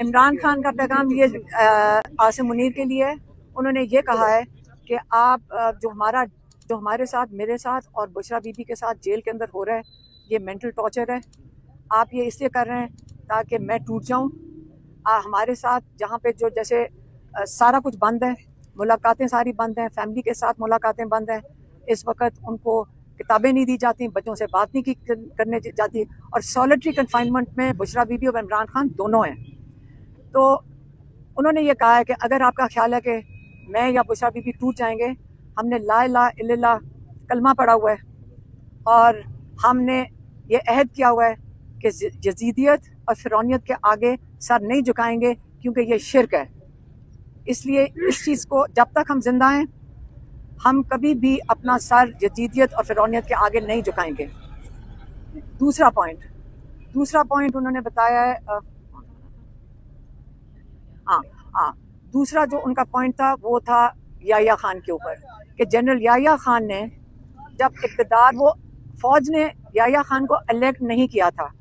इमरान खान का पैगाम ये आसिम मुनीर के लिए है। उन्होंने ये कहा है कि आप जो हमारे साथ, मेरे साथ और बुशरा बीबी के साथ जेल के अंदर हो रहा है, ये मेंटल टॉर्चर है। आप ये इसलिए कर रहे हैं ताकि मैं टूट जाऊं। हमारे साथ जहाँ पे जो जैसे सारा कुछ बंद है, मुलाकातें सारी बंद हैं, फैमिली के साथ मुलाकातें बंद हैं। इस वक्त उनको किताबें नहीं दी जाती, बच्चों से बात नहीं करने जाती, और सॉलिटरी कन्फाइनमेंट में बुशरा बीबी और इमरान खान दोनों हैं। तो उन्होंने ये कहा है कि अगर आपका ख्याल है कि मैं या बुशरा बीबी टूट जाएंगे, हमने ला इलाहा इल्लल्लाह कलमा पढ़ा हुआ है और हमने ये अहद किया हुआ है कि यजीदियत और फिरौनियत के आगे सर नहीं झुकाएंगे, क्योंकि ये शिर्क है। इसलिए इस चीज़ को, जब तक हम जिंदा हैं, हम कभी भी अपना सर यजीदियत और फिरौनियत के आगे नहीं झुकाएंगे। दूसरा पॉइंट उन्होंने बताया है, दूसरा जो उनका पॉइंट था वो था याह्या खान के ऊपर, कि जनरल याह्या खान ने जब इक़्तिदार, वो फौज ने याह्या खान को इलेक्ट नहीं किया था।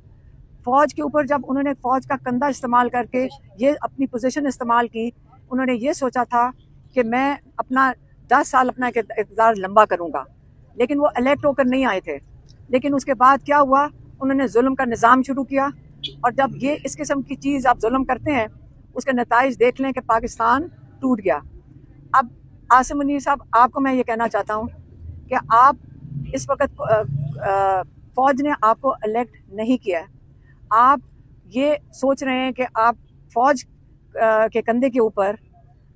फौज के ऊपर जब उन्होंने फौज का कंधा इस्तेमाल करके ये अपनी पोजीशन इस्तेमाल की, उन्होंने ये सोचा था कि मैं अपना 10 साल अपना इक़्तिदार लंबा करूंगा, लेकिन वो इलेक्ट होकर नहीं आए थे। लेकिन उसके बाद क्या हुआ, उन्होंने जुल्म का निज़ाम शुरू किया, और जब ये इस किस्म की चीज़ आप जुल्म करते हैं, उसके नताइज देख लें कि पाकिस्तान टूट गया। अब आसिम मुनीर साहब, आपको मैं ये कहना चाहता हूँ कि आप इस वक्त फौज ने आपको इलेक्ट नहीं किया है। आप ये सोच रहे हैं कि आप फौज के कंधे के ऊपर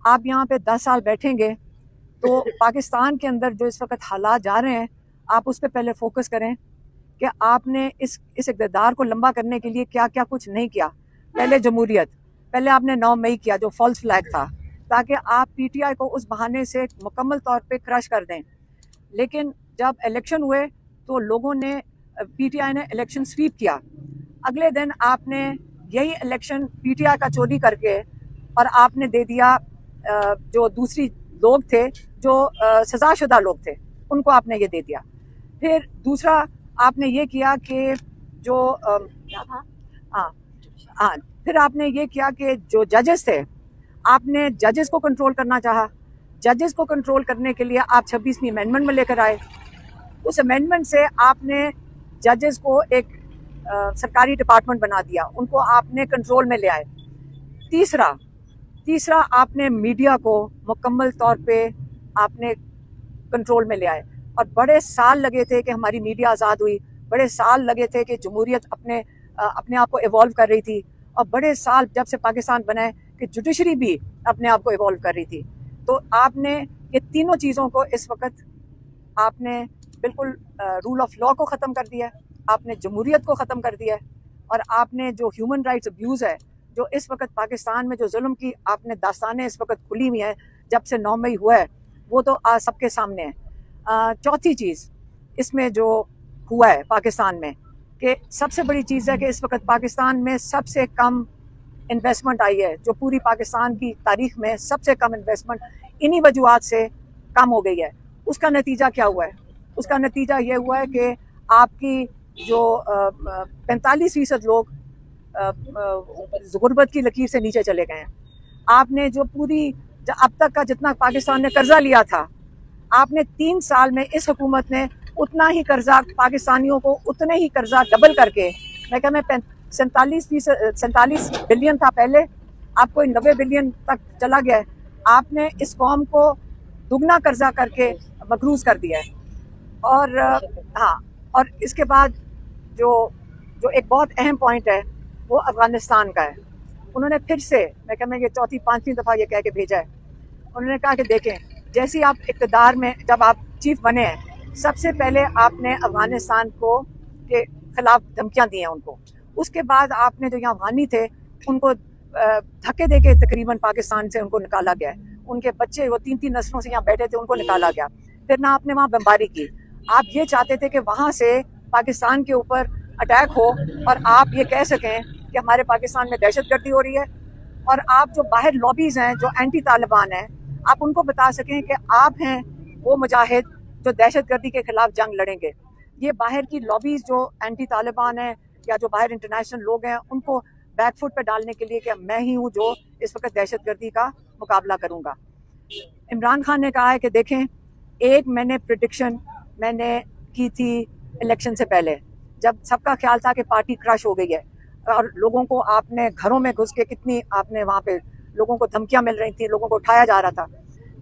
आप यहाँ पे 10 साल बैठेंगे, तो पाकिस्तान के अंदर जो इस वक्त हालात जा रहे हैं, आप उस पर पहले फोकस करें कि आपने इस इक़्तिदार को लंबा करने के लिए क्या क्या कुछ नहीं किया। पहले जमहूरियत, पहले आपने 9 मई किया जो फॉल्स फ्लैग था, ताकि आप पीटीआई को उस बहाने से मुकम्मल तौर पे क्रश कर दें। लेकिन जब इलेक्शन हुए तो लोगों ने, पीटीआई ने इलेक्शन स्वीप किया। अगले दिन आपने यही इलेक्शन पीटीआई का चोरी करके, और आपने दे दिया जो दूसरी लोग थे, जो सजाशुदा लोग थे, उनको आपने ये दे दिया। फिर दूसरा आपने ये किया कि जो क्या था, फिर आपने ये किया कि जो जजेस थे, आपने जजेस को कंट्रोल करना चाहा। जजेस को कंट्रोल करने के लिए आप 26वीं अमेंडमेंट में लेकर आए। उस अमेंडमेंट से आपने जजेस को एक सरकारी डिपार्टमेंट बना दिया, उनको आपने कंट्रोल में ले आए। तीसरा आपने मीडिया को मुकम्मल तौर पे आपने कंट्रोल में ले आए, और बड़े साल लगे थे कि हमारी मीडिया आज़ाद हुई, बड़े साल लगे थे कि जमहूरियत अपने आप को इवॉल्व कर रही थी, और बड़े साल जब से पाकिस्तान बना है कि जुडिशरी भी अपने आप को इवॉल्व कर रही थी। तो आपने ये तीनों चीज़ों को इस वक्त आपने बिल्कुल रूल ऑफ लॉ को ख़त्म कर दिया है, आपने जमहूरियत को ख़त्म कर दिया है, और आपने जो ह्यूमन राइट्स अब्यूज़ है, जो इस वक्त पाकिस्तान में जो जुल्म की आपने दास्तानें इस वक्त खुली हुई हैं जब से 9 मई हुआ है, वो तो आज सबके सामने है। चौथी चीज़ इसमें जो हुआ है पाकिस्तान में, कि सबसे बड़ी चीज़ है कि इस वक्त पाकिस्तान में सबसे कम इन्वेस्टमेंट आई है, जो पूरी पाकिस्तान की तारीख में सबसे कम इन्वेस्टमेंट इन्हीं वजूहात से कम हो गई है। उसका नतीजा क्या हुआ है? उसका नतीजा ये हुआ है कि आपकी जो 45% लोग गुर्बत की लकीर से नीचे चले गए हैं। आपने जो अब तक का जितना पाकिस्तान ने कर्जा लिया था, आपने 3 साल में इस हुकूमत ने उतना ही कर्जा पाकिस्तानियों को, उतने ही कर्जा डबल करके, मैं क्या, मैं 47 बिलियन था पहले, आपको 90 बिलियन तक चला गया है। आपने इस कौम को दुगना कर्जा करके मकरूज कर दिया है। और इसके बाद जो एक बहुत अहम पॉइंट है वो अफगानिस्तान का है। उन्होंने फिर से, मैं ये 4-5वीं दफ़ा ये कह के भेजा है, उन्होंने कहा कि देखें, जैसे आप इक़्तिदार में जब आप चीफ बने हैं, सबसे पहले आपने अफगानिस्तान के खिलाफ धमकियां दी हैं उनको। उसके बाद आपने जो यहाँ अफगानी थे उनको धक्के दे के तकरीबन पाकिस्तान से उनको निकाला गया है। उनके बच्चे, वो 3-3 नस्लों से यहाँ बैठे थे, उनको निकाला गया। फिर ना आपने वहाँ बमबारी की। आप ये चाहते थे कि वहाँ से पाकिस्तान के ऊपर अटैक हो और आप ये कह सकें कि हमारे पाकिस्तान में दहशतगर्दी हो रही है, और आप जो बाहर लॉबीज हैं जो एंटी तालिबान हैं, आप उनको बता सकें कि आप हैं वो मुजाहिद जो दहशतगर्दी के खिलाफ जंग लड़ेंगे। ये बाहर की लॉबीज जो एंटी तालिबान हैं या जो बाहर इंटरनेशनल लोग हैं, उनको बैकफुट पे डालने के लिए कि मैं ही हूँ जो इस वक्त दहशतगर्दी का मुकाबला करूँगा। इमरान खान ने कहा है कि देखें, एक मैंने प्रेडिक्शन मैंने की थी इलेक्शन से पहले, जब सबका ख्याल था कि पार्टी क्रश हो गई है और लोगों को आपने घरों में घुस के कितनी आपने वहाँ पे लोगों को धमकियाँ मिल रही थी, लोगों को उठाया जा रहा था,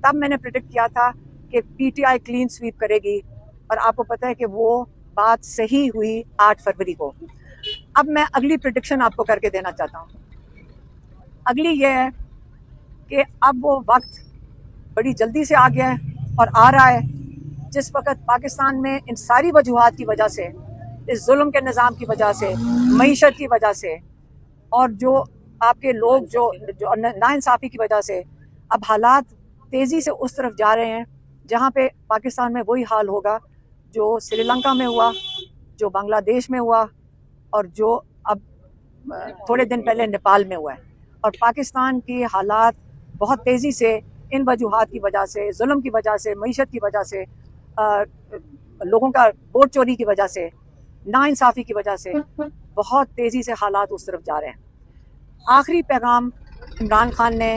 तब मैंने प्रेडिक्ट किया था कि पीटीआई क्लीन स्वीप करेगी और आपको पता है कि वो बात सही हुई 8 फरवरी को। अब मैं अगली प्रेडिक्शन आपको करके देना चाहता हूँ। अगली ये है कि अब वो वक्त बड़ी जल्दी से आ गया है और आ रहा है जिस वक्त पाकिस्तान में इन सारी वजूहात की वजह से, इस जुल्म के निज़ाम की वजह से, मईशत की वजह से और जो आपके लोग जो नाइंसाफ़ी की वजह से अब हालात तेज़ी से उस तरफ जा रहे हैं जहाँ पे पाकिस्तान में वही हाल होगा जो श्रीलंका में हुआ, जो बांग्लादेश में हुआ और जो अब थोड़े दिन पहले नेपाल में हुआ है। और पाकिस्तान की हालात बहुत तेज़ी से इन वजूहात की वजह से, जुल्म की वजह से, मईशत की वजह से, लोगों का वोट चोरी की वजह से, नाइंसाफ़ी की वजह से बहुत तेज़ी से हालात उस तरफ जा रहे हैं। आखिरी पैगाम इमरान खान ने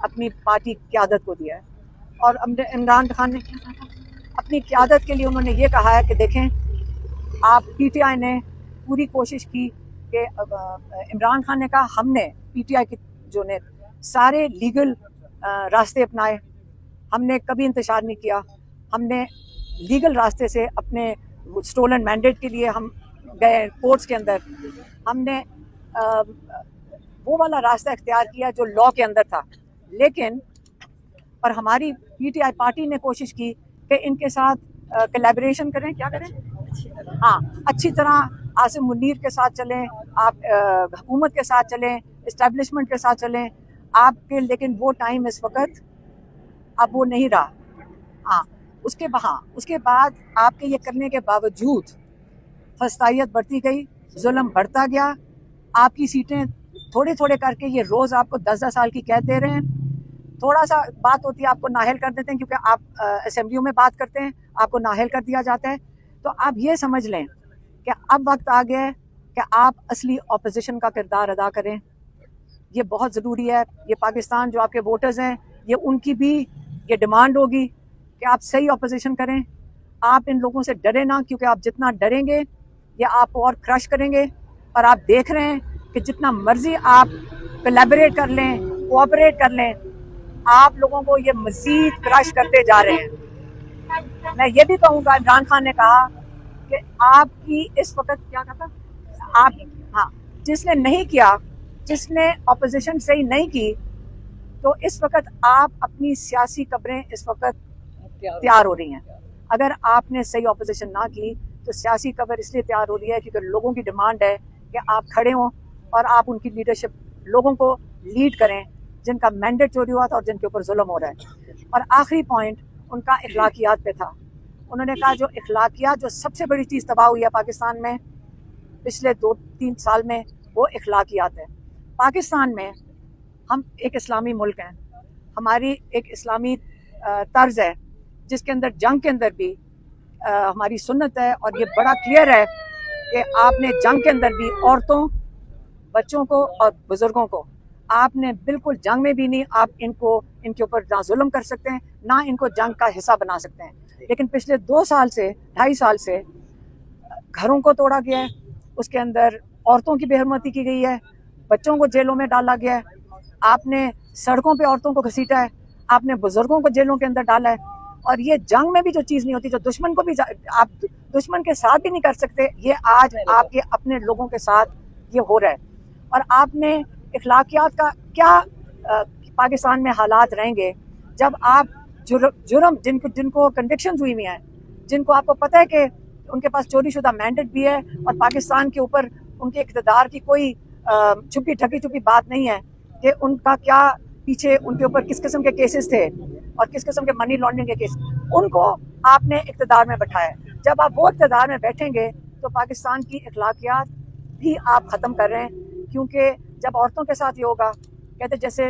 अपनी पार्टी की क़यादत को दिया है और इमरान खान ने अपनी क़यादत के लिए उन्होंने ये कहा है कि देखें, आप पीटीआई ने पूरी कोशिश की कि इमरान खान ने कहा हमने पीटीआई की जो ने सारे लीगल रास्ते अपनाए, हमने कभी इंतशार नहीं किया, हमने लीगल रास्ते से अपने स्टोलन मैंडेट के लिए हम गए कोर्ट्स के अंदर, हमने वो वाला रास्ता इख्तियार किया जो लॉ के अंदर था। लेकिन और हमारी पीटीआई पार्टी ने कोशिश की कि इनके साथ कोलैबोरेशन करें, क्या करें, हाँ, अच्छी तरह आसिम मुनीर के साथ चलें, आप हुकूमत के साथ चलें, इस्टेब्लिशमेंट के साथ चलें आपके, लेकिन वो टाइम इस वक्त अब वो नहीं रहा। हाँ, उसके बाद आपके ये करने के बावजूद फस्तायत बढ़ती गई, जुल्म बढ़ता गया, आपकी सीटें थोड़े थोड़े करके ये रोज़ आपको 10-10 साल की कैद दे रहे हैं। थोड़ा सा बात होती है आपको नाअहल कर देते हैं क्योंकि आप असेंबलियों में बात करते हैं, आपको नाअहल कर दिया जाता है। तो आप ये समझ लें कि अब वक्त आ गया है कि आप असली ऑपोजिशन का किरदार अदा करें। ये बहुत ज़रूरी है। ये पाकिस्तान जो आपके वोटर्स हैं, ये उनकी भी ये डिमांड होगी कि आप सही ऑपोजिशन करें। आप इन लोगों से डरे ना, क्योंकि आप जितना डरेंगे ये आपको और क्रश करेंगे। और आप देख रहे हैं कि जितना मर्जी आप कोलैबोरेट कर लें, कोऑपरेट कर लें, आप लोगों को ये मजीद क्रश करते जा रहे हैं। मैं ये भी कहूँगा, इमरान खान ने कहा कि आपकी इस वक्त क्या कहा आप, हाँ, जिसने नहीं किया, जिसने ऑपोजिशन सही नहीं की, तो इस वक्त आप अपनी सियासी कब्रें इस वक्त तैयार हो रही हैं। अगर आपने सही ऑपोजिशन ना की तो सियासी कब्र इसलिए तैयार हो रही है क्योंकि लोगों की डिमांड है कि आप खड़े हों और आप उनकी लीडरशिप, लोगों को लीड करें जिनका मैंडेट चोरी हुआ था और जिनके ऊपर जुल्म हो रहा है। और आखिरी पॉइंट उनका इखलाकियात पे था। उन्होंने कहा जो इखलाकियात, जो सबसे बड़ी चीज़ तबाह हुई है पाकिस्तान में पिछले 2-3 साल में, वो इखलाकियात है। पाकिस्तान में हम एक इस्लामी मुल्क हैं, हमारी एक इस्लामी तर्ज है जिसके अंदर जंग के अंदर भी हमारी सुन्नत है और ये बड़ा क्लियर है कि आपने जंग के अंदर भी औरतों, बच्चों को और बुजुर्गों को आपने बिल्कुल जंग में भी नहीं, आप इनके ऊपर ना जुल्म कर सकते हैं, ना इनको जंग का हिस्सा बना सकते हैं। लेकिन पिछले 2 साल से, 2.5 साल से घरों को तोड़ा गया है, उसके अंदर औरतों की बेहरमती की गई है, बच्चों को जेलों में डाला गया है, आपने सड़कों पे औरतों को घसीटा है, आपने बुजुर्गों को जेलों के अंदर डाला है। और ये जंग में भी जो चीज़ नहीं होती, जो दुश्मन को भी आप दुश्मन के साथ भी नहीं कर सकते, ये आज आपके अपने लोगों के साथ ये हो रहा है। और आपने इखलाकियात का क्या पाकिस्तान में हालात रहेंगे जब आप जुर्म जिनको कन्विक्शंस हुई हुई हैं, जिनको आपको पता है कि उनके पास चोरीशुदा मैंडेट भी है और पाकिस्तान के ऊपर उनके इक़्तिदार की कोई छुपी ढकी बात नहीं है कि उनका क्या पीछे उनके ऊपर किस किस्म के केसेस थे और किस किस्म के मनी लॉन्ड्रिंग के केस, उनको आपने इक़्तिदार में बैठाया। जब आप वो इक़्तिदार में बैठेंगे तो पाकिस्तान की इखलाकियात भी आप ख़त्म कर रहे हैं। क्योंकि जब औरतों के साथ ये होगा, कहते जैसे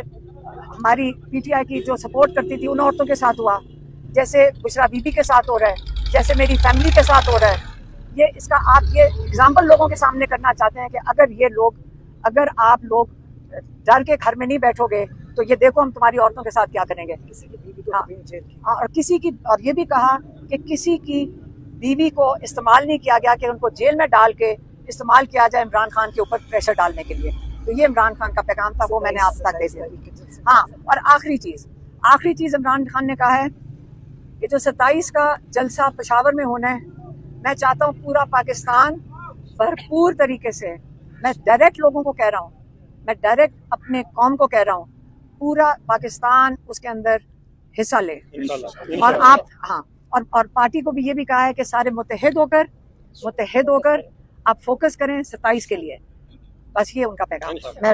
हमारी पीटीआई की जो सपोर्ट करती थी उन औरतों के साथ हुआ, जैसे बुशरा बीबी के साथ हो रहा है, जैसे मेरी फैमिली के साथ हो रहा है, ये इसका आप ये एग्जाम्पल लोगों के सामने करना चाहते हैं कि अगर ये लोग अगर आप लोग डर के घर में नहीं बैठोगे तो ये देखो हम तुम्हारी औरतों के साथ क्या करेंगे। हाँ, और ये भी कहा कि किसी की बीवी को इस्तेमाल नहीं किया गया कि उनको जेल में डाल के इस्तेमाल किया जाए इमरान खान के ऊपर प्रेशर डालने के लिए। तो ये इमरान खान का पैगाम था, वो मैंने आप तक दे दिया। हाँ, और आखिरी चीज इमरान खान ने कहा है कि जो 27 का जलसा पेशावर में होना है, मैं चाहता हूँ पूरा पाकिस्तान भरपूर तरीके से, मैं डायरेक्ट लोगों को कह रहा हूँ, मैं डायरेक्ट अपने कौम को कह रहा हूँ, पूरा पाकिस्तान उसके अंदर हिस्सा ले। और आप और पार्टी को भी ये भी कहा है कि सारे मुत्तहिद होकर आप फोकस करें 27 के लिए। बस ये उनका पैगाम है।